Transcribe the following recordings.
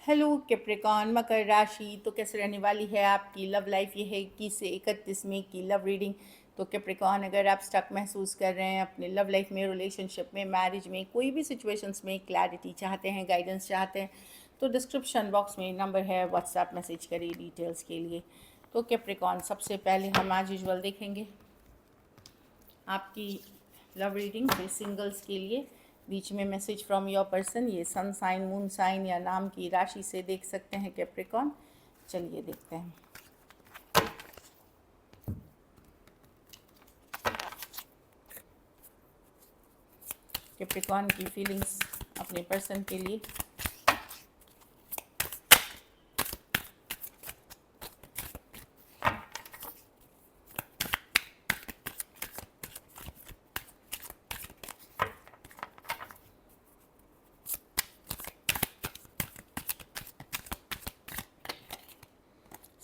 Hello Capricorn मकर राशि। तो कैसे रहने वाली है आपकी लव लाइफ? ये है 21 से 31 मई की लव रीडिंग। तो कैप्रिकॉन, अगर आप स्टक महसूस कर रहे हैं अपने लव लाइफ में, रिलेशनशिप में, मैरिज में, कोई भी सिचुएशंस में क्लैरिटी चाहते हैं, गाइडेंस चाहते हैं, तो डिस्क्रिप्शन बॉक्स में नंबर है, व्हाट्सएप मैसेज करिए डिटेल्स के लिए। तो कैप्रिकॉन, सबसे पहले हम आज यूजुअल देखेंगे आपकी लव रीडिंग फिर सिंगल्स के लिए। बीच में मैसेज फ्रॉम योर पर्सन, ये सन साइन, मून साइन या नाम की राशि से देख सकते हैं कैप्रिकॉन। चलिए देखते हैं। कैप्रिकॉन की फीलिंग्स अपने पर्सन के लिए।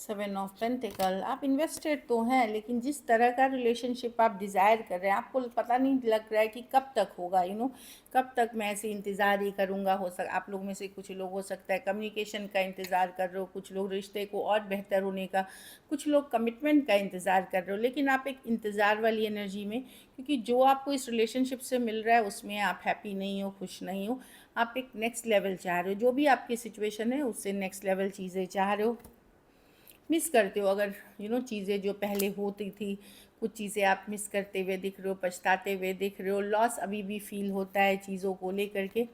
7 ऑफ पेंटिकल। आप इन्वेस्टेड तो हैं, लेकिन जिस तरह का रिलेशनशिप आप डिज़ायर कर रहे हैं, आपको पता नहीं लग रहा है कि कब तक होगा। कब तक मैं ऐसे इंतज़ार ही करूँगा। आप लोग में से कुछ लोग हो सकता है कम्युनिकेशन का इंतज़ार कर रहे हो, कुछ लोग रिश्ते को और बेहतर होने का, कुछ लोग कमिटमेंट का इंतज़ार कर रहे हो। लेकिन आप एक इंतज़ार वाली एनर्जी में, क्योंकि जो आपको इस रिलेशनशिप से मिल रहा है उसमें आप हैप्पी नहीं हो, खुश नहीं हो। आप एक नेक्स्ट लेवल चाह रहे हो, जो भी आपकी सिचुएशन है उससे नेक्स्ट लेवल चीज़ें चाह रहे हो। मिस करते हो अगर चीज़ें जो पहले होती थी, कुछ चीज़ें आप मिस करते हुए दिख रहे हो, पछताते हुए दिख रहे हो। लॉस अभी भी फील होता है चीज़ों को लेकर के।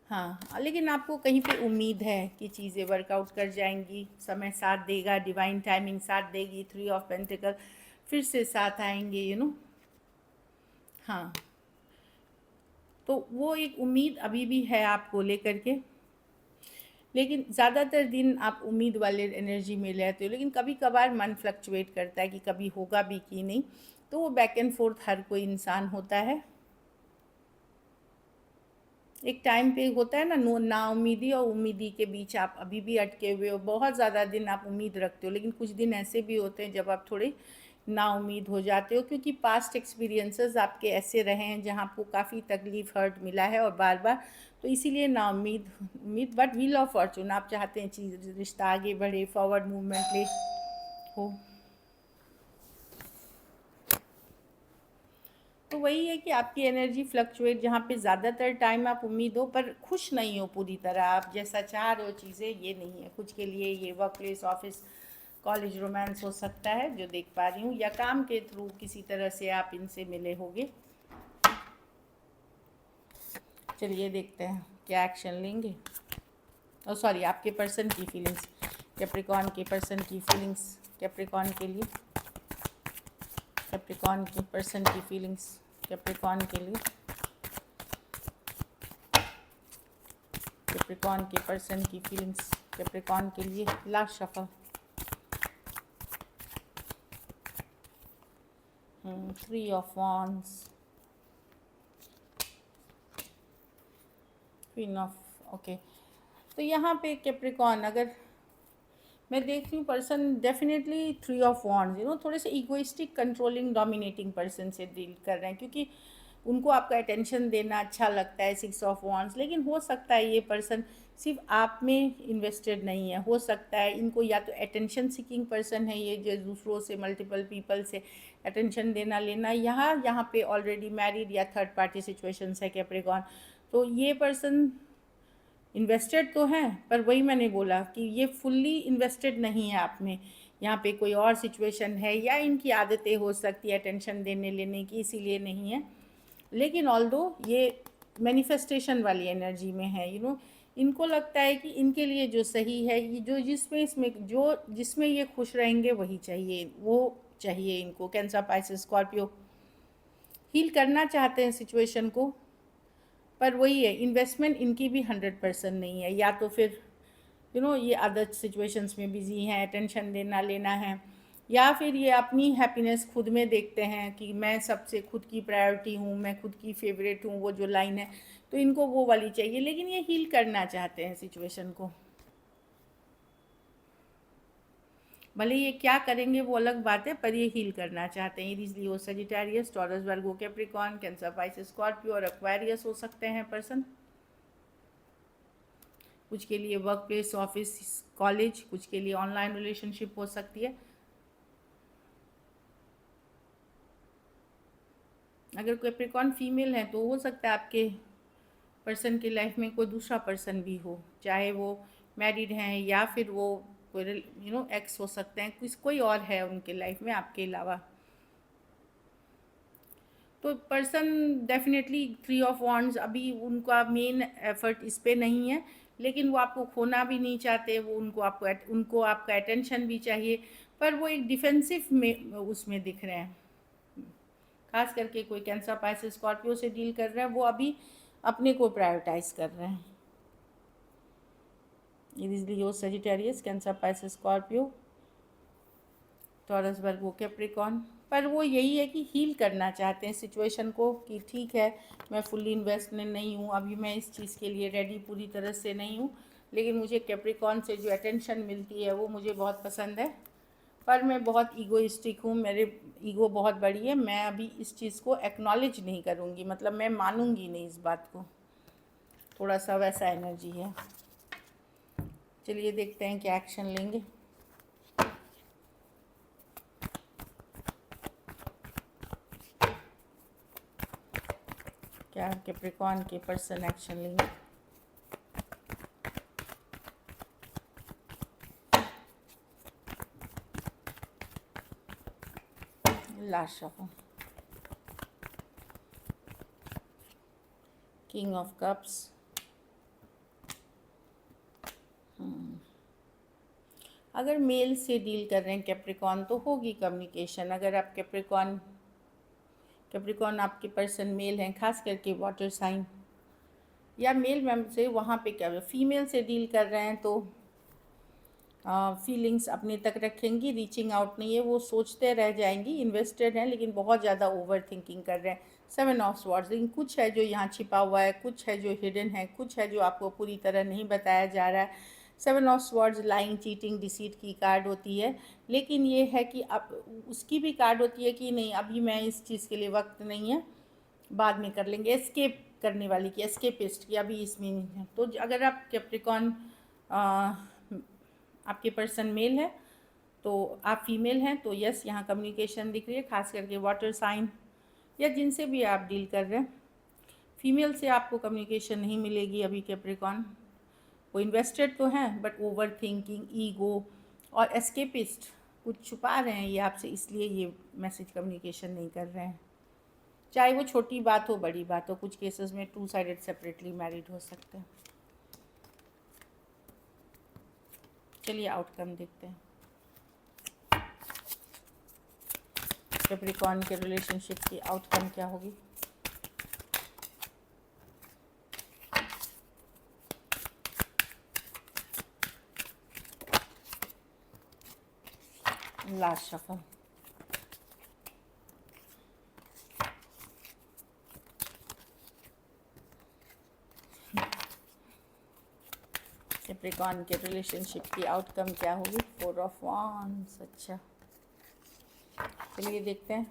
हाँ, लेकिन आपको कहीं पे उम्मीद है कि चीज़ें वर्कआउट कर जाएंगी, समय साथ देगा, डिवाइन टाइमिंग साथ देगी। 3 ऑफ पेंटिकल फिर से साथ आएंगे हाँ, तो वो एक उम्मीद अभी भी है आपको लेकर के। लेकिन ज़्यादातर दिन आप उम्मीद वाले एनर्जी में रहते हो, लेकिन कभी कभार मन फ्लक्चुएट करता है कि कभी होगा भी कि नहीं। तो वो बैक एंड फोर्थ हर कोई इंसान होता है। एक टाइम पे होता है ना, ना उम्मीदी और उम्मीदी के बीच आप अभी भी अटके हुए हो। बहुत ज़्यादा दिन आप उम्मीद रखते हो, लेकिन कुछ दिन ऐसे भी होते हैं जब आप थोड़े ना उम्मीद हो जाते हो, क्योंकि पास्ट एक्सपीरियंसेस आपके ऐसे रहे हैं जहाँ आपको काफ़ी तकलीफ, हर्ट मिला है और बार बार। तो इसीलिए ना उम्मीद बट व्हील ऑफ फॉर्चून, आप चाहते हैं चीज़ रिश्ता आगे बढ़े, फॉरवर्ड मूवमेंट ले हो। तो वही है कि आपकी एनर्जी फ्लक्चुएट, जहाँ पे ज़्यादातर टाइम आप उम्मीद हो पर खुश नहीं हो पूरी तरह। आप जैसा चाह रहे हो चीज़ें ये नहीं है। कुछ के लिए ये work place, office, college romance हो सकता है जो देख पा रही हूँ, या काम के थ्रू किसी तरह से आप इनसे मिले होंगे। चलिए देखते हैं क्या एक्शन लेंगे। और सॉरी, आपके पर्सन की फीलिंग्स, कैप्रिकॉन के पर्सन की फीलिंग्स कैप्रिकॉन के लिए। कैप्रिकॉन के पर्सन की फीलिंग्स कैप्रिकॉन के लिए। कैप्रिकॉन के पर्सन की फीलिंग्स कैप्रिकॉन के लिए। Last shuffle. 3 of wands, queen of okay. तो यहाँ पे कैप्रिकॉन, अगर मैं देखती हूँ पर्सन डेफिनेटली 3 ऑफ wands, थोड़े से इगोइस्टिक, कंट्रोलिंग, डोमिनेटिंग पर्सन से डील कर रहे हैं, क्योंकि उनको आपका अटेंशन देना अच्छा लगता है। 6 ऑफ wands, लेकिन हो सकता है ये पर्सन सिर्फ आप में इन्वेस्टेड नहीं है। हो सकता है इनको या तो अटेंशन सीकिंग पर्सन है ये, जो दूसरों से, मल्टीपल पीपल से अटेंशन देना लेना। यहाँ पे ऑलरेडी मैरिड या थर्ड पार्टी सिचुएशंस है कैप्रिकॉन। तो ये पर्सन इन्वेस्टेड तो हैं, पर वही मैंने बोला कि ये फुल्ली इन्वेस्टेड नहीं है आप में। यहाँ पे कोई और सिचुएशन है, या इनकी आदतें हो सकती है अटेंशन देने लेने की, इसीलिए नहीं है। लेकिन ऑल्दो ये मैनिफेस्टेशन वाली एनर्जी में है। इनको लगता है कि इनके लिए जो सही है, ये जिसमें ये खुश रहेंगे वही चाहिए, वो चाहिए इनको। कैंसर, पाइसेस, स्कॉर्पियो हील करना चाहते हैं सिचुएशन को, पर वही है, इन्वेस्टमेंट इनकी भी 100% नहीं है। या तो फिर ये अदर सिचुएशंस में बिजी हैं, अटेंशन देना लेना है, या फिर ये अपनी हैप्पीनेस खुद में देखते हैं कि मैं सबसे खुद की प्रायोरिटी हूँ, मैं खुद की फेवरेट हूँ, वो जो लाइन है। तो इनको वो वाली चाहिए, लेकिन ये हील करना चाहते हैं सिचुएशन को। भले ये क्या करेंगे वो अलग बात है, पर ये हील करना चाहते हैं। एरीज, लियो, सजिटेरियस, टॉरस, वर्गो, कैप्रिकॉन, कैंसर, पाइसेस, स्कॉर्पियो और एक्वेरियस हो सकते हैं पर्सन। कुछ के लिए वर्क प्लेस, ऑफिस, कॉलेज, कुछ के लिए ऑनलाइन रिलेशनशिप हो सकती है। अगर कैप्रिकॉर्न फीमेल है तो हो सकता है आपके पर्सन की लाइफ में कोई दूसरा पर्सन भी हो, चाहे वो मैरिड हैं या फिर वो कोई एक्स हो सकते हैं, कोई और है उनके लाइफ में आपके अलावा। तो पर्सन डेफिनेटली 3 ऑफ वांड्स, अभी उनका मेन एफर्ट इस पे नहीं है, लेकिन वो आपको खोना भी नहीं चाहते, वो उनको आपका अटेंशन भी चाहिए, पर वो एक डिफेंसिव में उसमें दिख रहे हैं। खास करके कोई कैंसर, पाइसेस, स्कॉर्पियो से डील कर रहे हैं, वो अभी अपने को प्रायोरिटाइज कर रहे हैं। Aries, Leo, Sagittarius, Cancer, Pisces, Scorpio, Taurus, Virgo, Capricorn. पर वो यही है कि हील करना चाहते हैं सिचुएशन को, कि ठीक है मैं फुल्ली इन्वेस्ट में नहीं हूँ, अभी मैं इस चीज़ के लिए रेडी पूरी तरह से नहीं हूँ, लेकिन मुझे कैप्रिकॉर्न से जो अटेंशन मिलती है वो मुझे बहुत पसंद है। पर मैं बहुत ईगोइस्टिक हूँ, मेरे ईगो बहुत बड़ी है, मैं अभी इस चीज़ को एक्नॉलेज नहीं करूँगी, मतलब मैं मानूंगी नहीं इस बात को। थोड़ा सा वैसा एनर्जी है। चलिए देखते हैं क्या एक्शन लेंगे। क्या कैप्रिकॉर्न के पर्सन एक्शन लेंगे। Last shuffle, king of cups. अगर मेल से डील कर रहे हैं कैप्रिकॉर्न तो होगी कम्युनिकेशन। अगर आप कैप्रिकॉर्न आपके पर्सन मेल हैं, खास करके वाटर साइन या मेल मैम से, वहाँ पे क्या फीमेल से डील कर रहे हैं तो फीलिंग्स अपने तक रखेंगी, रीचिंग आउट नहीं है, वो सोचते रह जाएंगी, इन्वेस्टेड हैं लेकिन बहुत ज़्यादा ओवर थिंकिंग कर रहे हैं। 7 ऑफ स्वॉर्ड्स, लेकिन कुछ है जो यहाँ छिपा हुआ है, कुछ है जो हिडन है, कुछ है जो आपको पूरी तरह नहीं बताया जा रहा है। 7 of swords lying, cheating, deceit की कार्ड होती है, लेकिन ये है कि अब उसकी भी कार्ड होती है कि नहीं अभी मैं इस चीज़ के लिए वक्त नहीं है, बाद में कर लेंगे, एस्केप करने वाली की, एस्केपिस्ट की, अभी इसमें नहीं है। तो अगर आप कैप्रिकॉर्न आपके पर्सन मेल है तो आप फीमेल हैं तो यस, यहाँ कम्युनिकेशन दिख रही है, खास करके वाटर साइन या जिनसे भी आप डील कर रहे हैं। फीमेल से आपको कम्युनिकेशन नहीं मिलेगी अभी कैप्रिकॉर्न। वो इन्वेस्टेड तो हैं बट ओवर थिंकिंग, ईगो और एस्केपिस्ट, कुछ छुपा रहे हैं ये आपसे, इसलिए ये मैसेज कम्युनिकेशन नहीं कर रहे हैं। चाहे वो छोटी बात हो, बड़ी बात हो, कुछ केसेस में 2 साइडेड सेपरेटली मैरिड हो सकते हैं। चलिए आउटकम देखते हैं। कैप्रिकॉर्न के रिलेशनशिप की आउटकम क्या होगी। लास्ट शफल, कैप्रिकॉर्न के रिलेशनशिप की आउटकम क्या होगी। 4 ऑफ वांड्स। अच्छा, चलिए देखते हैं।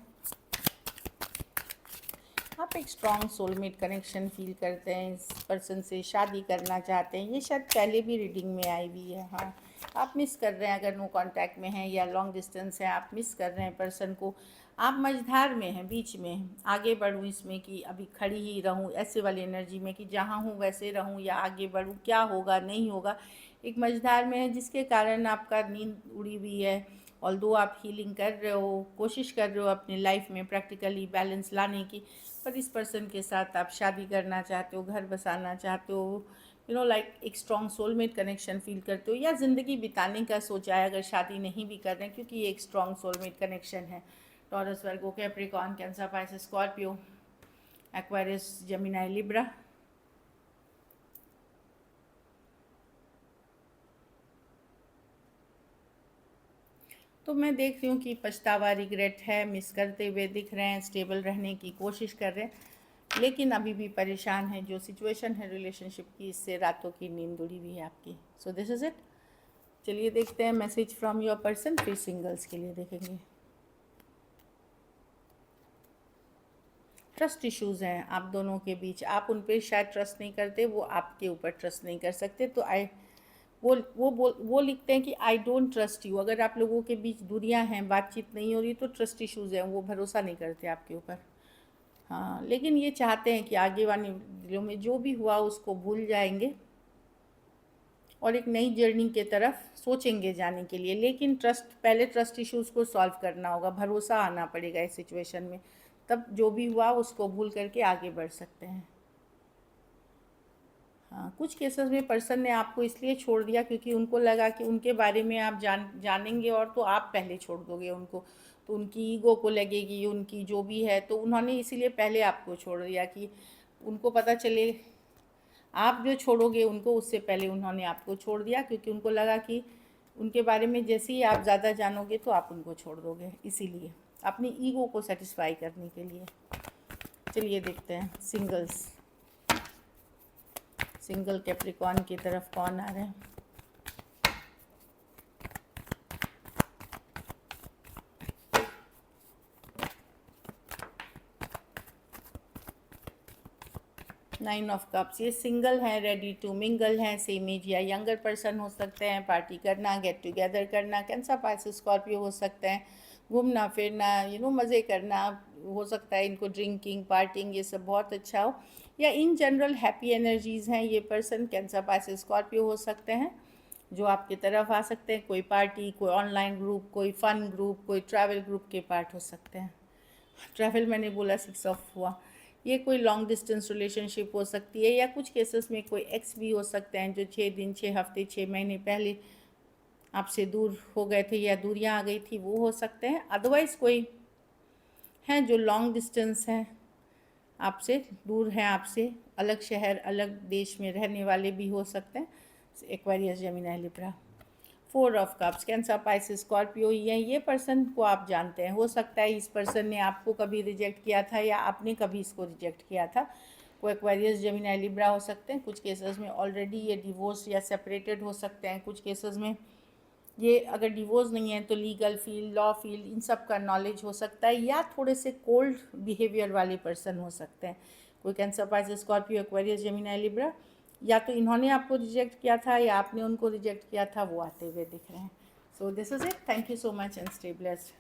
आप एक स्ट्रॉन्ग सोलमेट कनेक्शन फील करते हैं, इस पर्सन से शादी करना चाहते हैं, ये शायद पहले भी रीडिंग में आई हुई है। हाँ, आप मिस कर रहे हैं, अगर नो कांटेक्ट में हैं या लॉन्ग डिस्टेंस है, आप मिस कर रहे हैं पर्सन को। आप मझधार में हैं, बीच में हैं, आगे बढ़ूँ इसमें कि अभी खड़ी ही रहूँ, ऐसे वाली एनर्जी में कि जहाँ हूँ वैसे रहूँ या आगे बढ़ूँ, क्या होगा नहीं होगा, एक मझधार में है, जिसके कारण आपका नींद उड़ी हुई है। ऑल्दो आप हीलिंग कर रहे हो, कोशिश कर रहे हो अपनी लाइफ में प्रैक्टिकली बैलेंस लाने की, पर इस पर्सन के साथ आप शादी करना चाहते हो, घर बसाना चाहते हो, लाइक एक स्ट्रॉन्ग सोलमेट कनेक्शन फील करते हो, या ज़िंदगी बिताने का सोचा है अगर शादी नहीं भी कर रहे हैं, क्योंकि ये एक स्ट्रॉन्ग सोलमेट कनेक्शन है। Taurus, Virgo, Capricorn, Cancer, Pisces, Scorpio, Aquarius, Gemini, Libra. तो मैं देख रही हूँ कि पछतावा, रिग्रेट है, मिस करते हुए दिख रहे हैं, स्टेबल रहने की कोशिश कर रहे हैं, लेकिन अभी भी परेशान है। जो सिचुएशन है रिलेशनशिप की, इससे रातों की नींद उड़ी हुई है आपकी। So this is it. चलिए देखते हैं मैसेज फ्रॉम योर पर्सन, फिर सिंगल्स के लिए देखेंगे। ट्रस्ट इश्यूज़ हैं आप दोनों के बीच, आप उन पे शायद ट्रस्ट नहीं करते, वो आपके ऊपर ट्रस्ट नहीं कर सकते। तो वो लिखते हैं कि आई डोंट ट्रस्ट यू। अगर आप लोगों के बीच दूरियां हैं, बातचीत नहीं हो रही, तो ट्रस्ट इश्यूज़ हैं, वो भरोसा नहीं करते आपके ऊपर। हाँ, लेकिन ये चाहते हैं कि आगे वाले दिनों में जो भी हुआ उसको भूल जाएंगे और एक नई जर्नी के तरफ सोचेंगे जाने के लिए। लेकिन पहले ट्रस्ट इश्यूज़ को सॉल्व करना होगा, भरोसा आना पड़ेगा इस सिचुएशन में, तब जो भी हुआ उसको भूल करके आगे बढ़ सकते हैं। हाँ, कुछ केसेस में पर्सन ने आपको इसलिए छोड़ दिया क्योंकि उनको लगा कि उनके बारे में आप जानेंगे और तो आप पहले छोड़ दोगे उनको, तो उनकी ईगो को लगेगी, उनकी जो भी है, तो उन्होंने इसीलिए पहले आपको छोड़ दिया कि उनको पता चले। आप जो छोड़ोगे उनको, उससे पहले उन्होंने आपको छोड़ दिया क्योंकि उनको लगा कि उनके बारे में जैसे ही आप ज़्यादा जानोगे तो आप उनको छोड़ दोगे, इसीलिए अपनी ईगो को सेटिस्फाई करने के लिए। चलिए देखते हैं सिंगल कैप्रिकॉर्न की तरफ कौन आ रहे हैं। नाइन ऑफ कप्स, ये सिंगल हैं, रेडी टू मिंगल हैं, सेम एज या यंगर पर्सन हो सकते हैं, पार्टी करना, गेट टुगेदर करना, कैंसर, पाइसेस, स्कॉर्पियो हो सकते हैं, घूमना फिरना, मज़े करना हो सकता है इनको, ड्रिंकिंग, पार्टिंग, ये सब बहुत अच्छा हो, या इन जनरल हैप्पी एनर्जीज़ हैं ये पर्सन। कैंसर, पाइसेस, स्कॉर्पियो हो सकते हैं जो आपकी तरफ आ सकते हैं, कोई पार्टी, कोई ऑनलाइन ग्रुप, कोई फ़न ग्रुप, कोई ट्रैवल ग्रुप के पार्ट हो सकते हैं। ट्रैवल मैंने बोला 6 ऑफ हुआ। ये कोई लॉन्ग डिस्टेंस रिलेशनशिप हो सकती है, या कुछ केसेस में कोई एक्स भी हो सकते हैं जो 6 दिन, 6 हफ्ते, 6 महीने पहले आपसे दूर हो गए थे या दूरियां आ गई थी, वो हो सकते हैं। अदरवाइज़ कोई हैं जो लॉन्ग डिस्टेंस हैं, आपसे दूर हैं, आपसे अलग शहर, अलग देश में रहने वाले भी हो सकते हैं। Aquarius, Gemini, Libra. 4 of cups, cancer, Pisces, Scorpio, ये पर्सन को आप जानते हैं। हो सकता है इस पर्सन ने आपको कभी रिजेक्ट किया था या आपने कभी इसको रिजेक्ट किया था। कोई एक्वेरियस, जेमिनी, लिब्रा हो सकते हैं। कुछ केसेस में ऑलरेडी ये डिवोर्स या सेपरेटेड हो सकते हैं। कुछ केसेस में ये अगर डिवोर्स नहीं है तो लीगल फील्ड, लॉ फील्ड, इन सब का नॉलेज हो सकता है, या थोड़े से कोल्ड बिहेवियर वाले पर्सन हो सकते हैं। कोई cancer, Pisces, Scorpio, Aquarius, Gemini, Libra, या तो इन्होंने आपको रिजेक्ट किया था या आपने उनको रिजेक्ट किया था, वो आते हुए दिख रहे हैं। So this is it. Thank you so much and stay blessed.